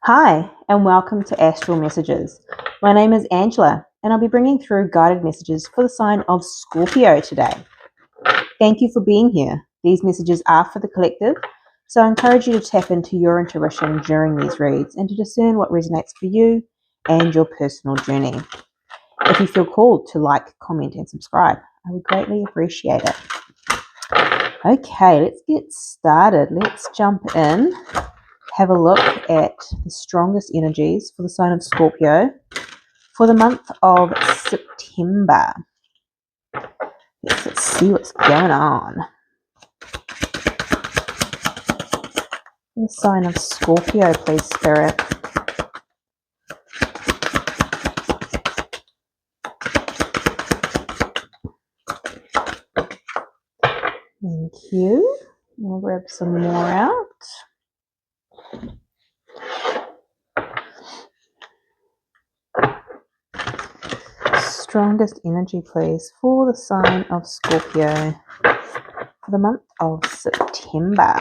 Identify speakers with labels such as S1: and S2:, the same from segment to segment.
S1: Hi, and welcome to Astral Messages. My name is Angela, and I'll be bringing through guided messages for the sign of Scorpio today. Thank you for being here. These messages are for the collective, so I encourage you to tap into your intuition during these reads and to discern what resonates for you and your personal journey. If you feel called to like, comment, and subscribe, I would greatly appreciate it. Okay, let's get started. Let's jump in. Have a look at the strongest energies for the sign of Scorpio for the month of September. Let's see what's going on. The sign of Scorpio, please, Spirit. Thank you. We'll grab some more out. Strongest energy, please, for the sign of Scorpio for the month of September.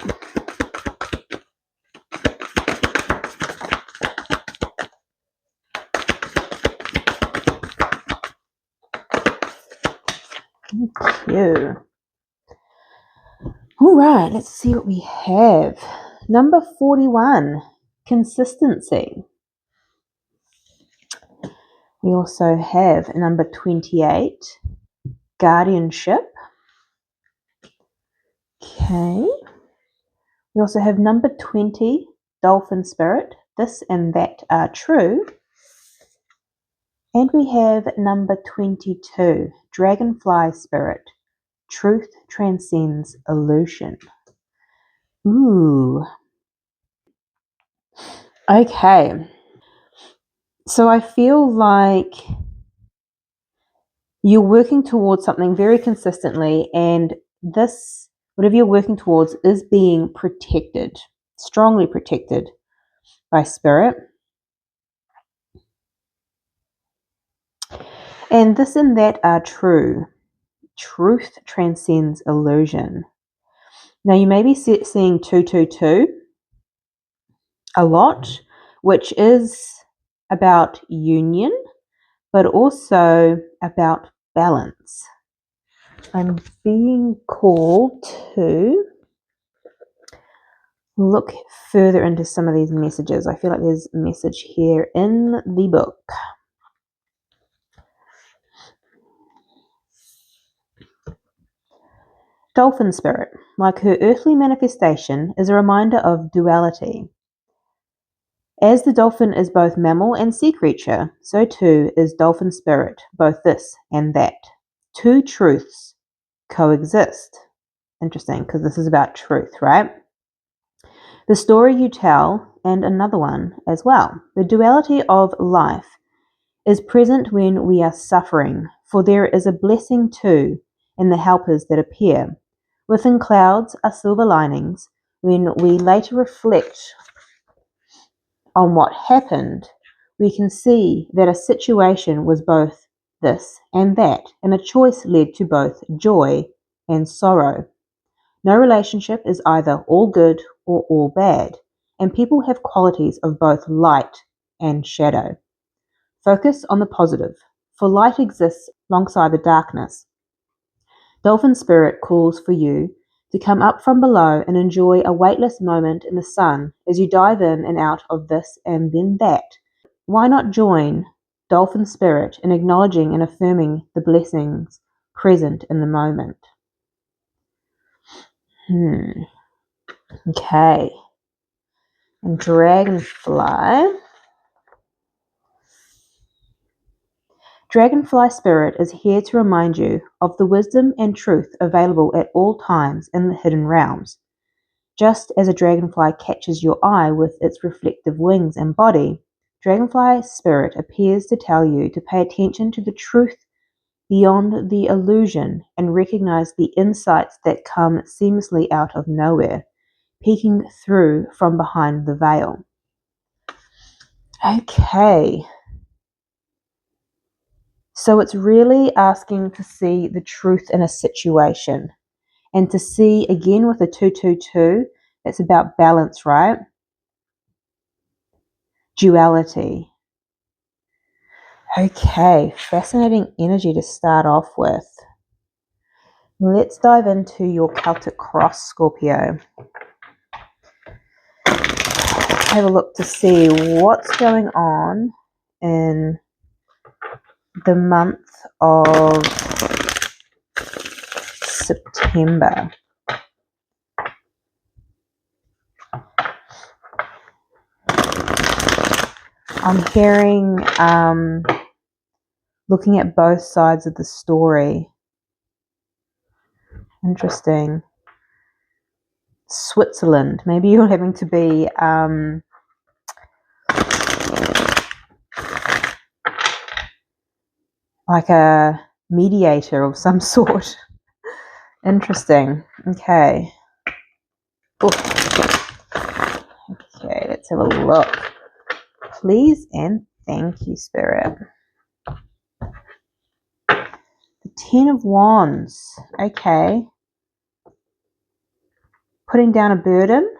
S1: Thank you. All right, let's see what we have. Number 41, consistency. We also have number 28, guardianship. Okay. We also have number 20, dolphin spirit. This and that are true. And we have number 22, dragonfly spirit. Truth transcends illusion. Ooh. Okay. So I feel like you're working towards something very consistently, and this, whatever you're working towards, is being protected, strongly protected by spirit. And this and that are true. Truth transcends illusion. Now, you may be seeing 222 a lot, which is about union, but also about balance. I'm being called to look further into some of these messages. I feel like there's a message here in the book. Dolphin spirit, like her earthly manifestation, is a reminder of duality. As the dolphin is both mammal and sea creature, so too is dolphin spirit, both this and that. Two truths coexist. Interesting, because this is about truth, right? The story you tell, and another one as well. The duality of life is present when we are suffering, for there is a blessing too in the helpers that appear. Within clouds are silver linings. When we later reflect on what happened, we can see that a situation was both this and that, and a choice led to both joy and sorrow. No relationship is either all good or all bad, and people have qualities of both light and shadow. Focus on the positive, for light exists alongside the darkness. Dolphin spirit calls for you to come up from below and enjoy a weightless moment in the sun as you dive in and out of this and then that. Why not join dolphin spirit in acknowledging and affirming the blessings present in the moment? Okay. And dragonfly. Dragonfly spirit is here to remind you of the wisdom and truth available at all times in the hidden realms. Just as a dragonfly catches your eye with its reflective wings and body, dragonfly spirit appears to tell you to pay attention to the truth beyond the illusion and recognize the insights that come seamlessly out of nowhere, peeking through from behind the veil. Okay. So it's really asking to see the truth in a situation, and to see again with a 222, it's about balance, right? duality. Okay, fascinating energy to start off with. Let's dive into your Celtic cross, Scorpio. Have a look to see what's going on in the month of September. I'm hearing looking at both sides of the story. Interesting. Switzerland. Maybe you're having to be like a mediator of some sort. Interesting. Okay. Ooh. Okay, let's have a look. Please and thank you, Spirit. The Ten of Wands. Okay. Putting down a burden.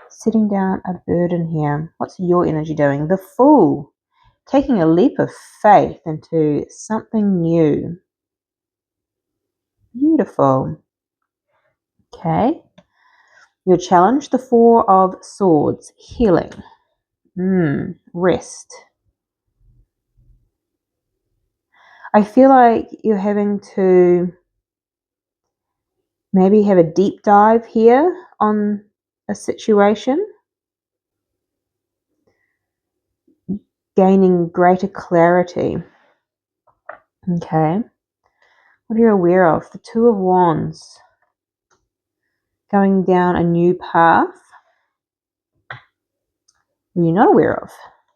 S1: Setting down a burden here. What's your energy doing? The Fool. Taking a leap of faith into something new. Beautiful. Okay. Your challenge, the Four of Swords. Healing. Rest. I feel like you're having to maybe have a deep dive here on a situation. Gaining greater clarity. Okay. What are you aware of? The Two of Wands. Going down a new path. You're not aware of.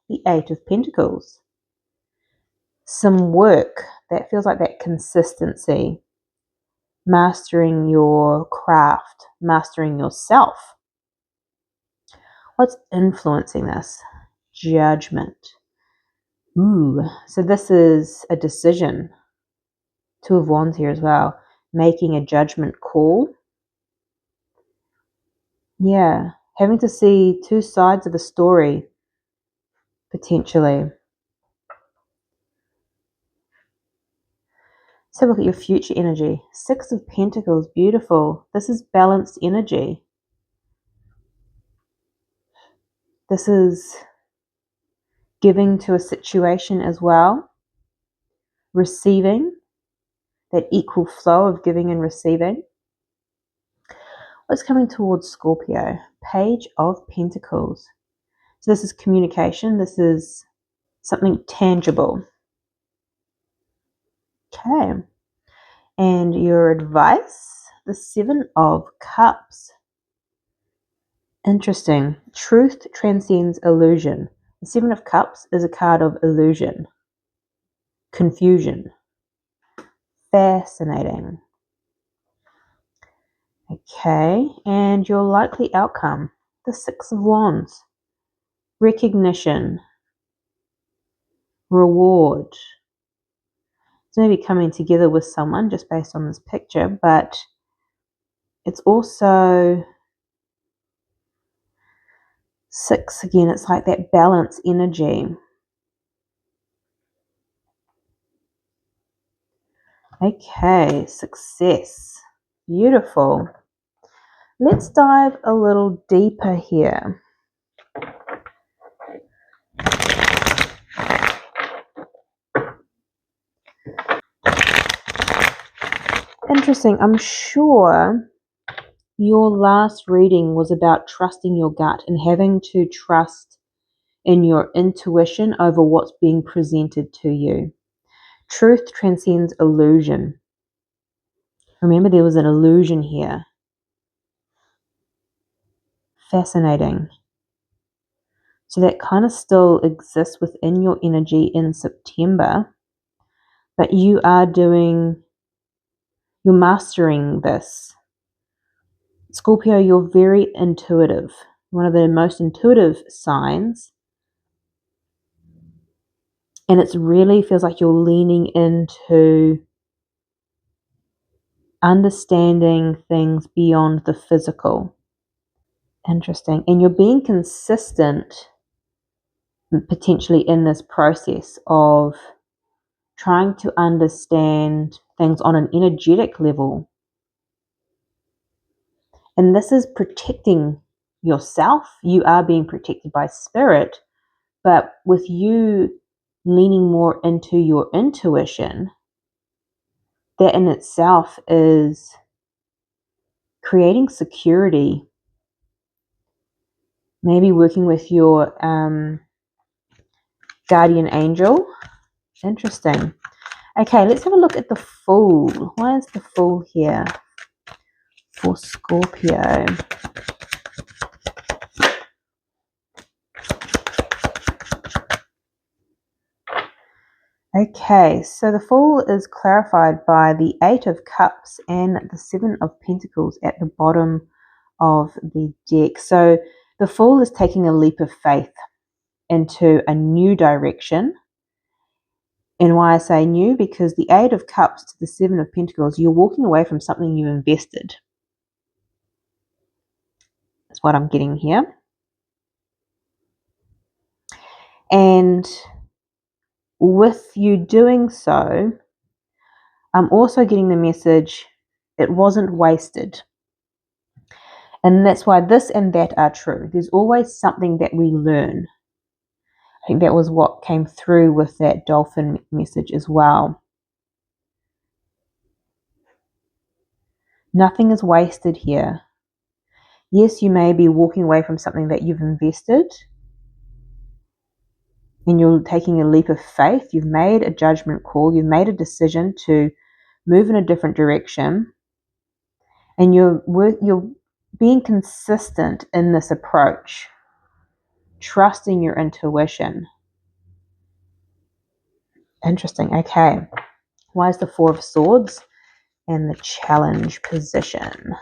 S1: The Eight of Pentacles. Some work. That feels like that consistency. Mastering your craft. Mastering yourself. What's influencing this? Judgment. Ooh, so this is a decision. Two of Wands here as well. Making a judgment call. Yeah, having to see two sides of a story, potentially. So look at your future energy. Six of Pentacles, beautiful. This is balanced energy. This is giving to a situation as well. Receiving, that equal flow of giving and receiving. What's coming towards Scorpio? Page of Pentacles. So this is communication. This is something tangible. Okay. And your advice? The Seven of Cups. Interesting. Truth transcends illusion. The Seven of Cups is a card of illusion. Confusion. Fascinating. Okay. And your likely outcome? The Six of Wands. Recognition. Reward. It's maybe coming together with someone just based on this picture, but it's also six again. It's like that balance energy. Okay, success. Beautiful. Let's dive a little deeper here. Interesting. I'm sure your last reading was about trusting your gut and having to trust in your intuition over what's being presented to you. Truth transcends illusion. Remember, there was an illusion here. Fascinating. So that kind of still exists within your energy in September, but you're mastering this. Scorpio, you're very intuitive. One of the most intuitive signs. And it really feels like you're leaning into understanding things beyond the physical. Interesting. And you're being consistent potentially in this process of trying to understand things on an energetic level. And this is protecting yourself. You are being protected by spirit, but with you leaning more into your intuition, that in itself is creating security. Maybe working with your guardian angel. Interesting. Okay, let's have a look at the Fool. Why is the Fool here for Scorpio? Okay, so the Fool is clarified by the Eight of Cups and the Seven of Pentacles at the bottom of the deck. So the Fool is taking a leap of faith into a new direction. And why I say new, because the Eight of Cups to the Seven of Pentacles, you're walking away from something you've invested. That's what I'm getting here. And with you doing so, I'm also getting the message it wasn't wasted. And that's why this and that are true. There's always something that we learn. I think that was what came through with that dolphin message as well. Nothing is wasted here. Yes, you may be walking away from something that you've invested and you're taking a leap of faith. You've made a judgment call. You've made a decision to move in a different direction. And you're being consistent in this approach, trusting your intuition. Interesting. Okay. Why is the Four of Swords and the challenge position?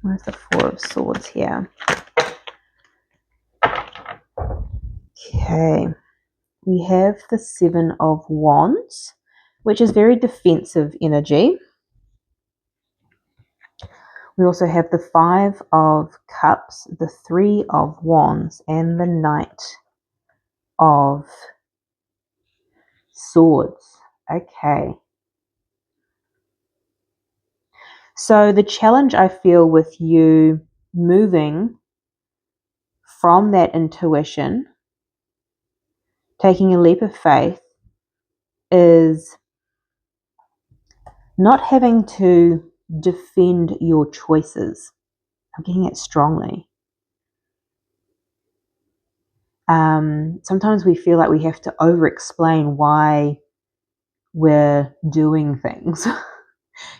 S1: Where's the Four of Swords here? Okay. We have the Seven of Wands, which is very defensive energy. We also have the Five of Cups, the Three of Wands, and the Knight of Swords. Okay. So the challenge I feel with you moving from that intuition, taking a leap of faith, is not having to defend your choices. I'm getting it strongly. Sometimes we feel like we have to over-explain why we're doing things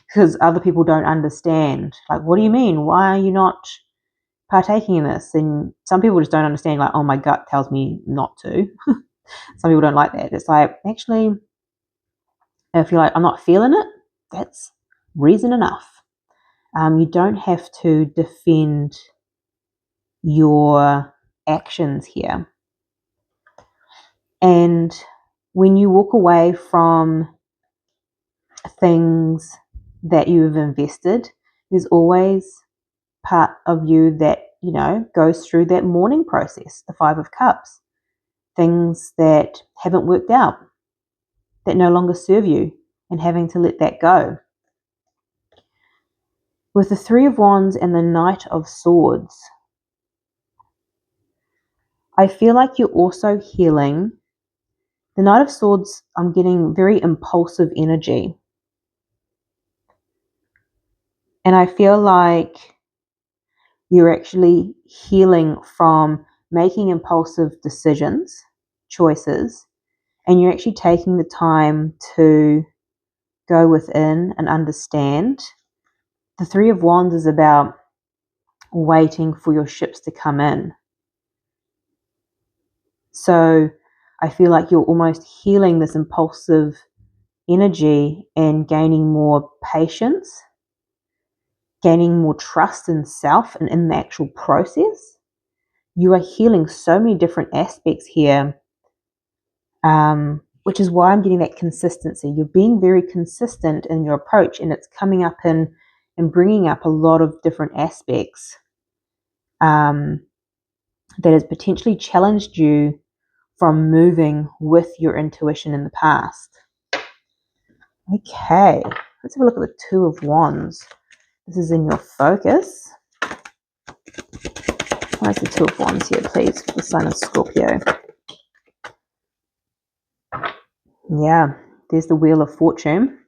S1: because other people don't understand. Like, what do you mean? Why are you not partaking in this? And some people just don't understand, like, oh, my gut tells me not to. Some people don't like that. It's like, actually, if you're like, I'm not feeling it, that's reason enough. You don't have to defend your actions here. And when you walk away from things that you've invested, there's always part of you that, goes through that mourning process, the Five of Cups. Things that haven't worked out, that no longer serve you, and having to let that go. With the Three of Wands and the Knight of Swords, I feel like you're also healing. The Knight of Swords, I'm getting very impulsive energy. And I feel like you're actually healing from making impulsive decisions, choices, and you're actually taking the time to go within and understand. The Three of Wands is about waiting for your ships to come in. So I feel like you're almost healing this impulsive energy and gaining more patience, gaining more trust in self and in the actual process. You are healing so many different aspects here, which is why I'm getting that consistency. You're being very consistent in your approach, and it's coming up and bringing up a lot of different aspects. that has potentially challenged you from moving with your intuition in the past. Okay, let's have a look at the Two of Wands. This is in your focus. Why is the Two of Wands here, please, for the sign of Scorpio? Yeah, there's the Wheel of Fortune.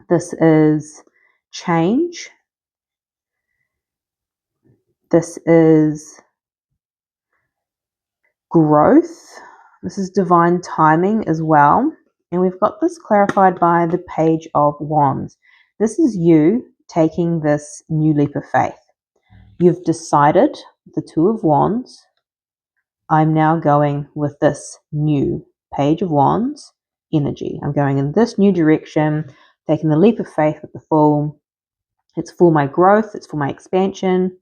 S1: This is change. This is growth. This is divine timing as well. And we've got this clarified by the Page of Wands. This is you taking this new leap of faith. You've decided, the Two of Wands, I'm now going with this new Page of Wands energy. I'm going in this new direction, taking the leap of faith with the Fool. It's for my growth, it's for my expansion,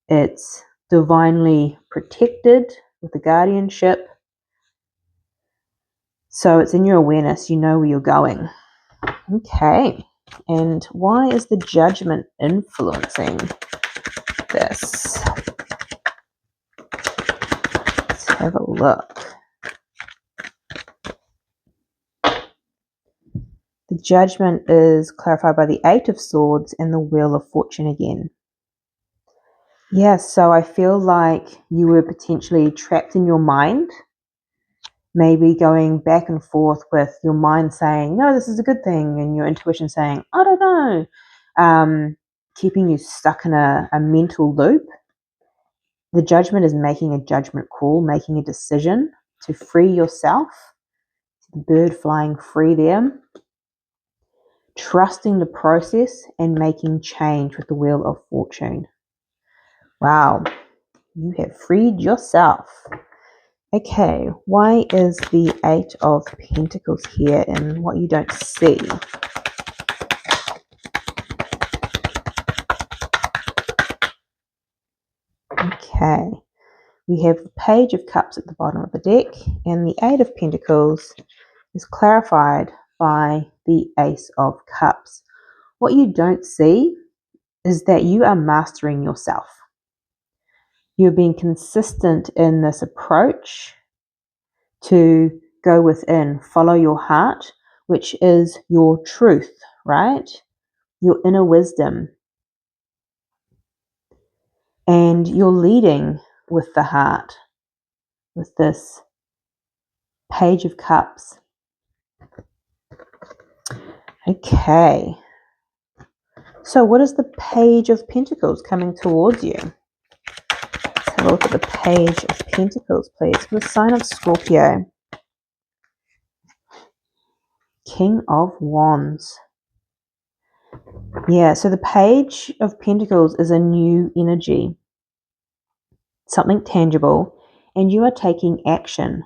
S1: it's divinely protected with the guardianship. So it's in your awareness, you know where you're going. Okay, and why is the Judgment influencing this? Let's have a look. The Judgment is clarified by the Eight of Swords and the Wheel of Fortune again. Yeah, so I feel like you were potentially trapped in your mind, maybe going back and forth with your mind saying, no, this is a good thing, and your intuition saying, I don't know, keeping you stuck in a mental loop. The Judgment is making a judgment call, making a decision to free yourself. The bird flying free there. Trusting the process and making change with the Wheel of Fortune. Wow, you have freed yourself. Okay, why is the Eight of Pentacles here in what you don't see? Okay, we have the Page of Cups at the bottom of the deck, and the Eight of Pentacles is clarified by the Ace of Cups. What you don't see is that you are mastering yourself. You're being consistent in this approach to go within, follow your heart, which is your truth, right? Your inner wisdom. And you're leading with the heart, with this Page of Cups. Okay. So what is the Page of Pentacles coming towards you? Let's have a look at the Page of Pentacles, please, for the sign of Scorpio. King of Wands. Yeah, so the Page of Pentacles is a new energy, something tangible, and you are taking action.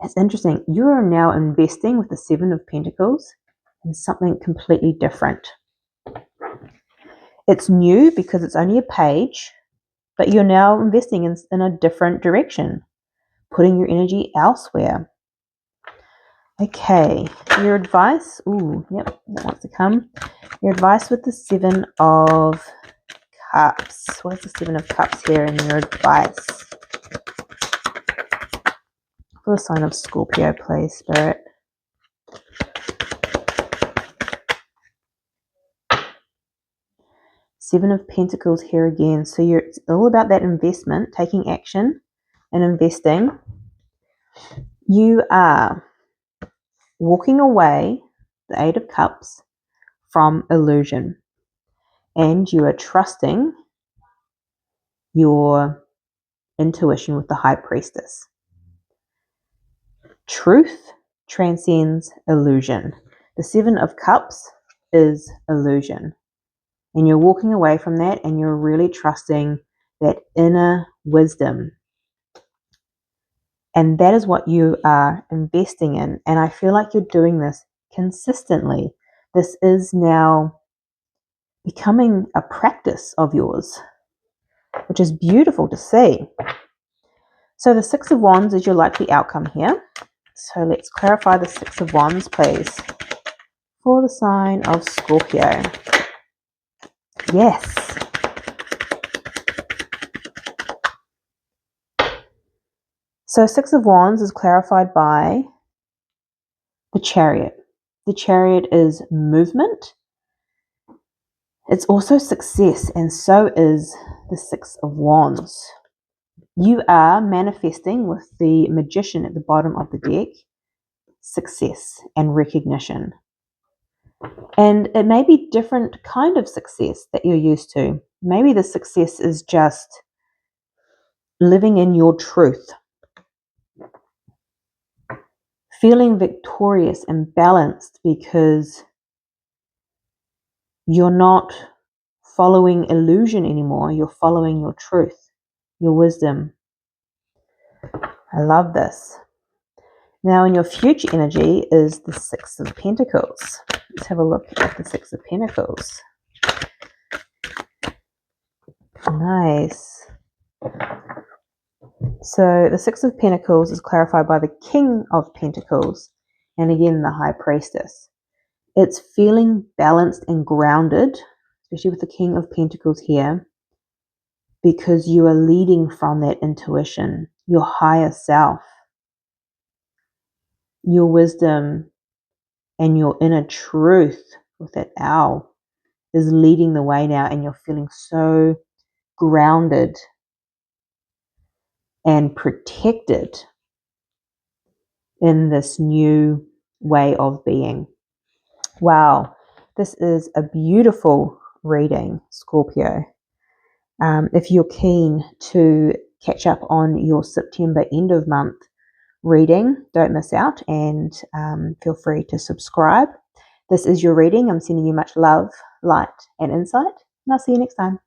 S1: It's interesting. You are now investing with the Seven of Pentacles in something completely different. It's new because it's only a page, but you're now investing in a different direction, putting your energy elsewhere. Okay, your advice. Ooh, yep, that wants to come. Your advice with the Seven of Cups. What is the Seven of Cups here in your advice? For the sign of Scorpio, please, Spirit. Seven of Pentacles here again. So it's all about that investment, taking action and investing. You are walking away, the Eight of Cups, from illusion. And you are trusting your intuition with the High Priestess. Truth transcends illusion. The Seven of Cups is illusion. And you're walking away from that and you're really trusting that inner wisdom. And that is what you are investing in. And I feel like you're doing this consistently. This is now becoming a practice of yours, which is beautiful to see. So the Six of Wands is your likely outcome here. So let's clarify the Six of Wands, please, for the sign of Scorpio. Yes. So Six of Wands is clarified by the Chariot. The Chariot is movement. It's also success, and so is the Six of Wands. You are manifesting with the Magician at the bottom of the deck, success and recognition. And it may be different kind of success that you're used to. Maybe the success is just living in your truth, feeling victorious and balanced because you're not following illusion anymore. You're following your truth, your wisdom. I love this. Now, in your future energy is the Six of Pentacles. Let's have a look at the Six of Pentacles. Nice. So the Six of Pentacles is clarified by the King of Pentacles, and again the High Priestess. It's feeling balanced and grounded, especially with the King of Pentacles here, because you are leading from that intuition, your higher self, your wisdom, and your inner truth with that owl is leading the way now, and you're feeling so grounded and protected in this new way of being. Wow, this is a beautiful reading, Scorpio. If you're keen to catch up on your September end of month reading, don't miss out, and feel free to subscribe. This is your reading. I'm sending you much love, light, and insight, and I'll see you next time.